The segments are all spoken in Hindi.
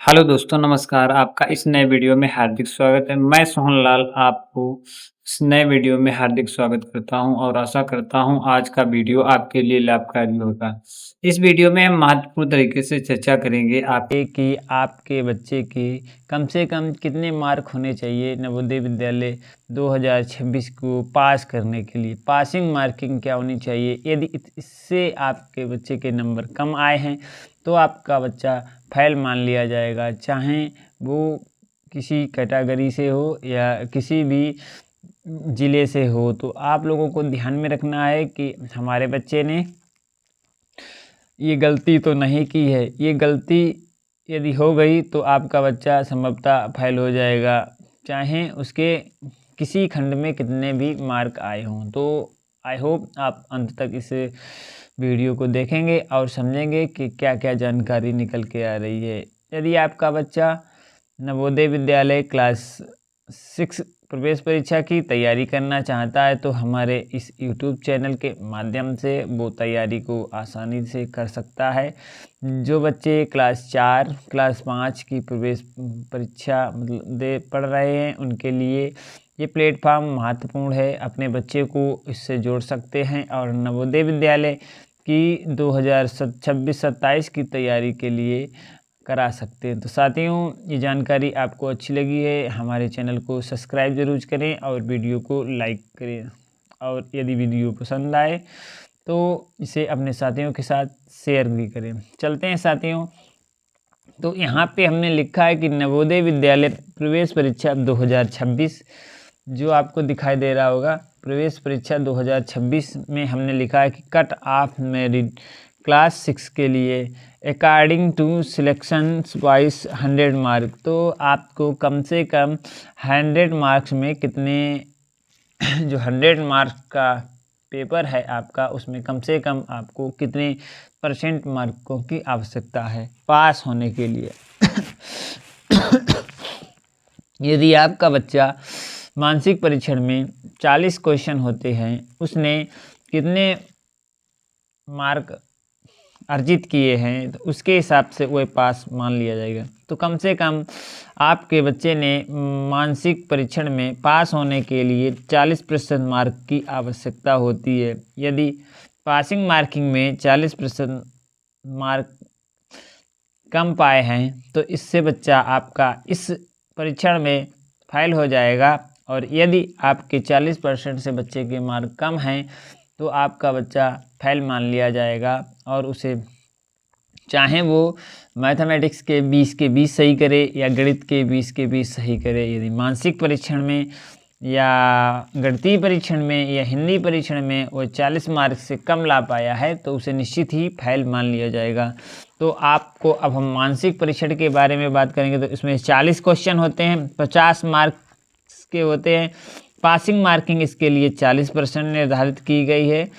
हेलो दोस्तों नमस्कार, आपका इस नए वीडियो में हार्दिक स्वागत है। मैं सोहन लाल आपको इस नए वीडियो में हार्दिक स्वागत करता हूं और आशा करता हूं आज का वीडियो आपके लिए लाभकारी होगा। इस वीडियो में हम महत्वपूर्ण तरीके से चर्चा करेंगे आप कि आपके बच्चे के कम से कम कितने मार्क होने चाहिए नवोदय विद्यालय 2026 को पास करने के लिए। पासिंग मार्किंग क्या होनी चाहिए, यदि इससे आपके बच्चे के नंबर कम आए हैं तो आपका बच्चा फेल मान लिया जाएगा, चाहे वो किसी कैटेगरी से हो या किसी भी ज़िले से हो। तो आप लोगों को ध्यान में रखना है कि हमारे बच्चे ने ये गलती तो नहीं की है। ये गलती यदि हो गई तो आपका बच्चा संभवतः फेल हो जाएगा, चाहे उसके किसी खंड में कितने भी मार्क आए हों। तो आई होप आप अंत तक इस वीडियो को देखेंगे और समझेंगे कि क्या क्या जानकारी निकल के आ रही है। यदि आपका बच्चा नवोदय विद्यालय क्लास 6 प्रवेश परीक्षा की तैयारी करना चाहता है तो हमारे इस यूट्यूब चैनल के माध्यम से वो तैयारी को आसानी से कर सकता है। जो बच्चे क्लास 4 क्लास 5 की प्रवेश परीक्षा पढ़ रहे हैं उनके लिए ये प्लेटफॉर्म महत्वपूर्ण है। अपने बच्चे को इससे जोड़ सकते हैं और नवोदय विद्यालय की 2026-27 की तैयारी के लिए करा सकते हैं। तो साथियों, ये जानकारी आपको अच्छी लगी है, हमारे चैनल को सब्सक्राइब ज़रूर करें और वीडियो को लाइक करें, और यदि वीडियो पसंद आए तो इसे अपने साथियों के साथ शेयर भी करें। चलते हैं साथियों, तो यहाँ पे हमने लिखा है कि नवोदय विद्यालय प्रवेश परीक्षा 2026 जो आपको दिखाई दे रहा होगा, प्रवेश परीक्षा 2026 में हमने लिखा है कि कट ऑफ मेरिट क्लास 6 के लिए according to selection wise 100 mark. तो आपको कम से कम 100 मार्क्स में कितने जो 100 मार्क का पेपर है आपका, उसमें कम से कम आपको कितने % मार्कों की आवश्यकता है पास होने के लिए। यदि आपका बच्चा मानसिक परीक्षण में 40 क्वेश्चन होते हैं, उसने कितने मार्क अर्जित किए हैं तो उसके हिसाब से वह पास मान लिया जाएगा। तो कम से कम आपके बच्चे ने मानसिक परीक्षण में पास होने के लिए 40% मार्क की आवश्यकता होती है। यदि पासिंग मार्किंग में 40% मार्क कम पाए हैं तो इससे बच्चा आपका इस परीक्षण में फेल हो जाएगा। और यदि आपके 40% से बच्चे के मार्क कम हैं तो आपका बच्चा फेल मान लिया जाएगा, और उसे चाहे वो मैथमेटिक्स के 20 के 20 सही करे या गणित के 20 के 20 सही करे। यदि मानसिक परीक्षण में या गणितीय परीक्षण में या हिंदी परीक्षण में वो 40 मार्क से कम ला पाया है तो उसे निश्चित ही फेल मान लिया जाएगा। तो आपको अब हम मानसिक परीक्षण के बारे में बात करेंगे। तो इसमें 40 क्वेश्चन होते हैं, 50 मार्क्स के होते हैं। पासिंग मार्किंग इसके लिए 40% निर्धारित की गई है।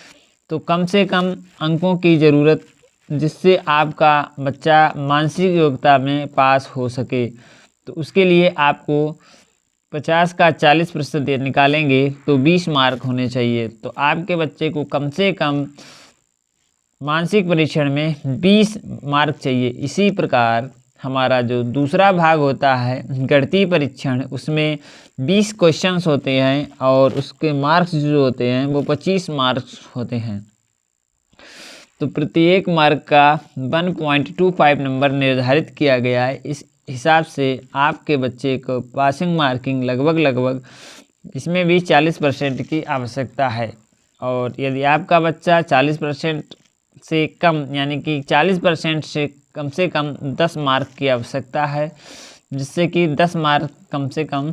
तो कम से कम अंकों की ज़रूरत जिससे आपका बच्चा मानसिक योग्यता में पास हो सके, तो उसके लिए आपको 50 का 40% निकालेंगे तो 20 मार्क होने चाहिए। तो आपके बच्चे को कम से कम मानसिक परीक्षण में 20 मार्क चाहिए। इसी प्रकार हमारा जो दूसरा भाग होता है गणितीय परीक्षण, उसमें 20 क्वेश्चंस होते हैं और उसके मार्क्स जो होते हैं वो 25 मार्क्स होते हैं। तो प्रत्येक मार्क का 1.25 नंबर निर्धारित किया गया है। इस हिसाब से आपके बच्चे को पासिंग मार्किंग लगभग इसमें भी 40% की आवश्यकता है। और यदि आपका बच्चा 40% से कम, यानी कि 40% से कम 10 मार्क की आवश्यकता है, जिससे कि 10 मार्क कम से कम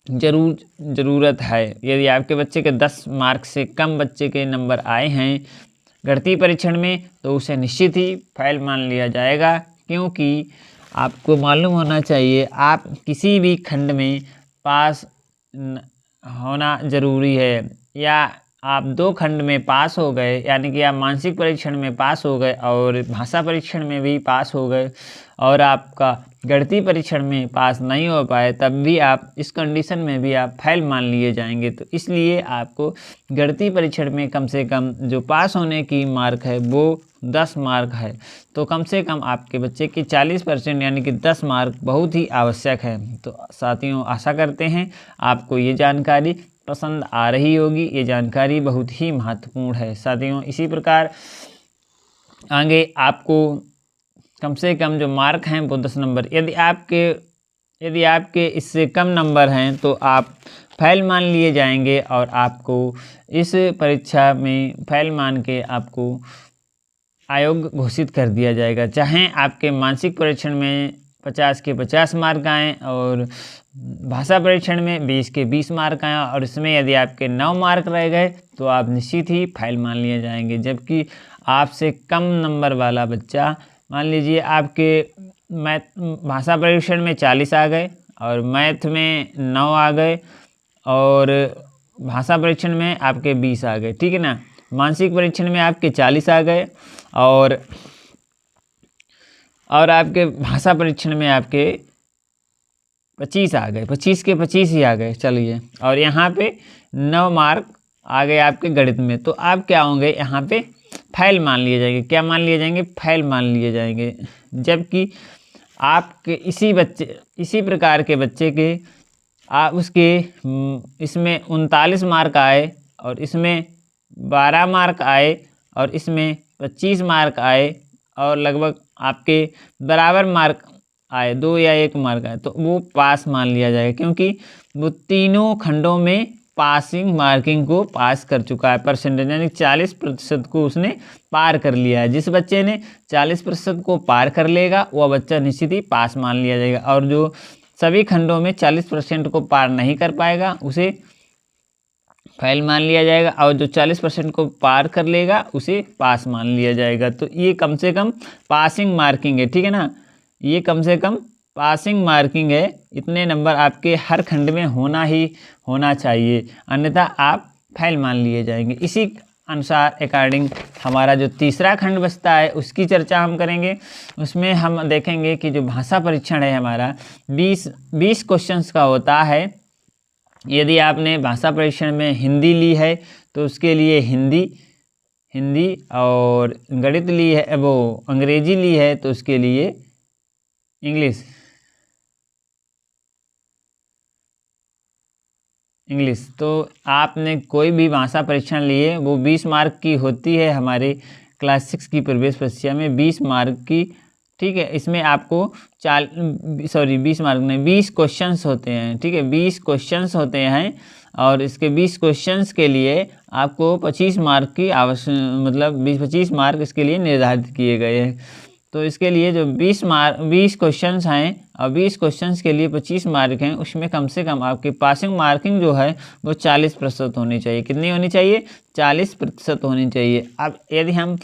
ज़रूरत है। यदि आपके बच्चे के 10 मार्क से कम बच्चे के नंबर आए हैं गणितीय परीक्षण में तो उसे निश्चित ही फेल मान लिया जाएगा, क्योंकि आपको मालूम होना चाहिए आप किसी भी खंड में पास होना ज़रूरी है। या आप 2 खंड में पास हो गए, यानी कि आप मानसिक परीक्षण में पास हो गए और भाषा परीक्षण में भी पास हो गए, और आपका गणितीय परीक्षण में पास नहीं हो पाए, तब भी आप इस कंडीशन में भी आप फेल मान लिए जाएंगे। तो इसलिए आपको गणितीय परीक्षण में कम से कम जो पास होने की मार्क है वो 10 मार्क है, तो कम से कम आपके बच्चे की 40% यानी कि 10 मार्क बहुत ही आवश्यक है। तो साथियों, आशा करते हैं आपको ये जानकारी पसंद आ रही होगी। ये जानकारी बहुत ही महत्वपूर्ण है साथियों। इसी प्रकार आगे आपको कम से कम जो मार्क हैं वो 10 नंबर, यदि आपके इससे कम नंबर हैं तो आप फेल मान लिए जाएंगे और आपको इस परीक्षा में फेल मान के आपको अयोग्य घोषित कर दिया जाएगा। चाहे आपके मानसिक परीक्षण में 50 के 50 मार्क आएँ और भाषा परीक्षण में 20 के 20 मार्क आए और इसमें यदि आपके 9 मार्क रह गए तो आप निश्चित ही फेल मान लिए जाएंगे। जबकि आपसे कम नंबर वाला बच्चा, मान लीजिए आपके भाषा परीक्षण में 40 आ गए और मैथ में 9 आ गए और भाषा परीक्षण में आपके 20 आ गए, ठीक है ना। मानसिक परीक्षण में आपके 40 आ गए और आपके भाषा परीक्षण में आपके 25 आ गए, 25 के 25 ही आ गए, चलिए। और यहाँ पे 9 मार्क आ गए आपके गणित में, तो आप क्या होंगे, यहाँ पे फेल मान लिए जाएंगे। क्या मान लिए जाएंगे? फेल मान लिए जाएंगे। जबकि आपके इसी प्रकार के बच्चे के उसके इसमें 39 मार्क आए और इसमें 12 मार्क आए और इसमें 25 मार्क आए और लगभग आपके बराबर मार्क आए, 2 या 1 मार्क आए, तो वो पास मान लिया जाएगा, क्योंकि वो तीनों खंडों में पासिंग मार्किंग को पास कर चुका है। परसेंटेज यानी 40% को उसने पार कर लिया है। जिस बच्चे ने 40% को पार कर लेगा वह बच्चा निश्चित ही पास मान लिया जाएगा, और जो सभी खंडों में 40% को पार नहीं कर पाएगा उसे फेल मान लिया जाएगा, और जो 40% को पार कर लेगा उसे पास मान लिया जाएगा। तो ये कम से कम पासिंग मार्किंग है, ठीक है ना। ये कम से कम पासिंग मार्किंग है। इतने नंबर आपके हर खंड में होना चाहिए, अन्यथा आप फेल मान लिए जाएंगे। इसी अनुसार अकॉर्डिंग हमारा जो तीसरा खंड बचता है उसकी चर्चा हम करेंगे। उसमें हम देखेंगे कि जो भाषा परीक्षण है हमारा 20 क्वेश्चंस का होता है। यदि आपने भाषा परीक्षण में हिंदी ली है तो उसके लिए हिंदी और गणित ली है, वो अंग्रेजी ली है तो उसके लिए इंग्लिश। तो आपने कोई भी भाषा परीक्षण लिए वो 20 मार्क की होती है। हमारे क्लास 6 की प्रवेश परीक्षा में 20 मार्क की, ठीक है। इसमें आपको 20 मार्क नहीं, 20 क्वेश्चंस होते हैं, ठीक है। 20 क्वेश्चंस होते हैं और इसके 20 क्वेश्चंस के लिए आपको 25 मार्क की मतलब 25 मार्क इसके लिए निर्धारित किए गए हैं। तो इसके लिए जो 20 क्वेश्चंस हैं और 20 क्वेश्चंस के लिए 25 मार्क हैं, उसमें कम से कम आपकी पासिंग मार्किंग जो है वो 40% होनी चाहिए। कितनी होनी चाहिए? 40% होनी चाहिए। अब यदि हम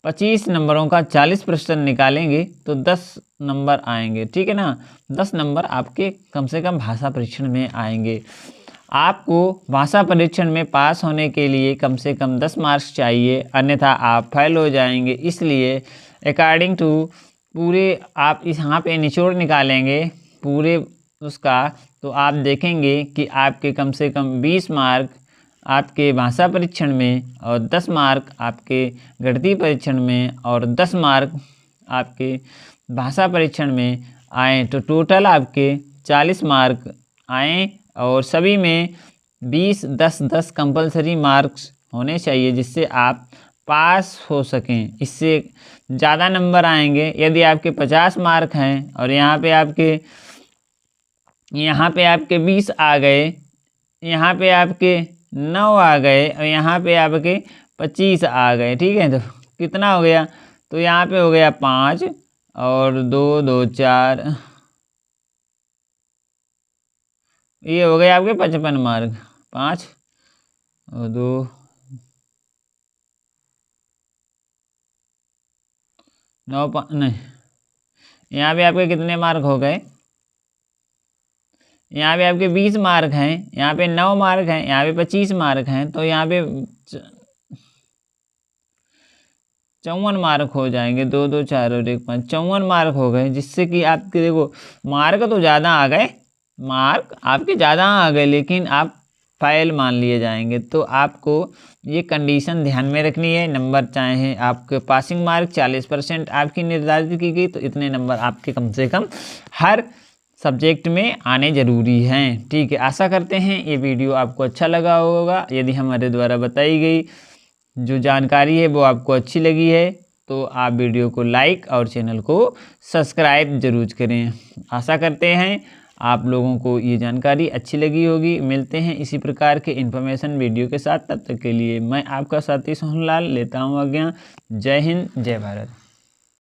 25 नंबरों का 40% निकालेंगे तो 10 नंबर आएंगे, ठीक है ना। 10 नंबर आपके कम से कम भाषा परीक्षण में आएंगे। आपको भाषा परीक्षण में पास होने के लिए कम से कम 10 मार्क्स चाहिए, अन्यथा आप फेल हो जाएंगे। इसलिए अकॉर्डिंग टू पूरे आप यहाँ पे निचोड़ निकालेंगे पूरे उसका, तो आप देखेंगे कि आपके कम से कम 20 मार्क आपके भाषा परीक्षण में और 10 मार्क आपके गणितीय परीक्षण में और 10 मार्क आपके भाषा परीक्षण में आए, तो टोटल आपके 40 मार्क आए। और सभी में 20-10-10 कंपलसरी मार्क्स होने चाहिए, जिससे आप पास हो सकें। इससे ज़्यादा नंबर आएंगे यदि आपके 50 मार्क हैं और यहाँ पे आपके 20 आ गए, यहाँ पे आपके 9 आ गए और यहाँ पे आपके 25 आ गए, ठीक है। तो कितना हो गया? तो यहाँ पे हो गया 5 और 2 2 4, ये हो गए आपके 55 मार्क। 5 और 2 9 5 नहीं, यहाँ पे आपके कितने मार्क हो गए? यहाँ पे आपके 20 मार्क हैं, यहाँ पे 9 मार्क हैं, यहाँ पे 25 मार्क हैं, तो यहाँ पे 54 मार्क हो जाएंगे। 2 2 4 और 1 5, 54 मार्क हो गए, जिससे कि आपके देखो मार्क तो ज़्यादा आ गए, मार्क आपके ज़्यादा आ गए, लेकिन आप फ़ेल मान लिए जाएंगे। तो आपको ये कंडीशन ध्यान में रखनी है। नंबर चाहे आपके पासिंग मार्क 40% आपकी निर्धारित की गई, तो इतने नंबर आपके कम से कम हर सब्जेक्ट में आने ज़रूरी हैं। ठीक है, आशा करते हैं ये वीडियो आपको अच्छा लगा होगा। यदि हमारे द्वारा बताई गई जो जानकारी है वो आपको अच्छी लगी है तो आप वीडियो को लाइक और चैनल को सब्सक्राइब ज़रूर करें। आशा करते हैं आप लोगों को ये जानकारी अच्छी लगी होगी। मिलते हैं इसी प्रकार के इन्फॉर्मेशन वीडियो के साथ। तब तक के लिए मैं आपका साथी सोहन लाल लेता हूँ आज्ञा। जय हिंद, जय भारत।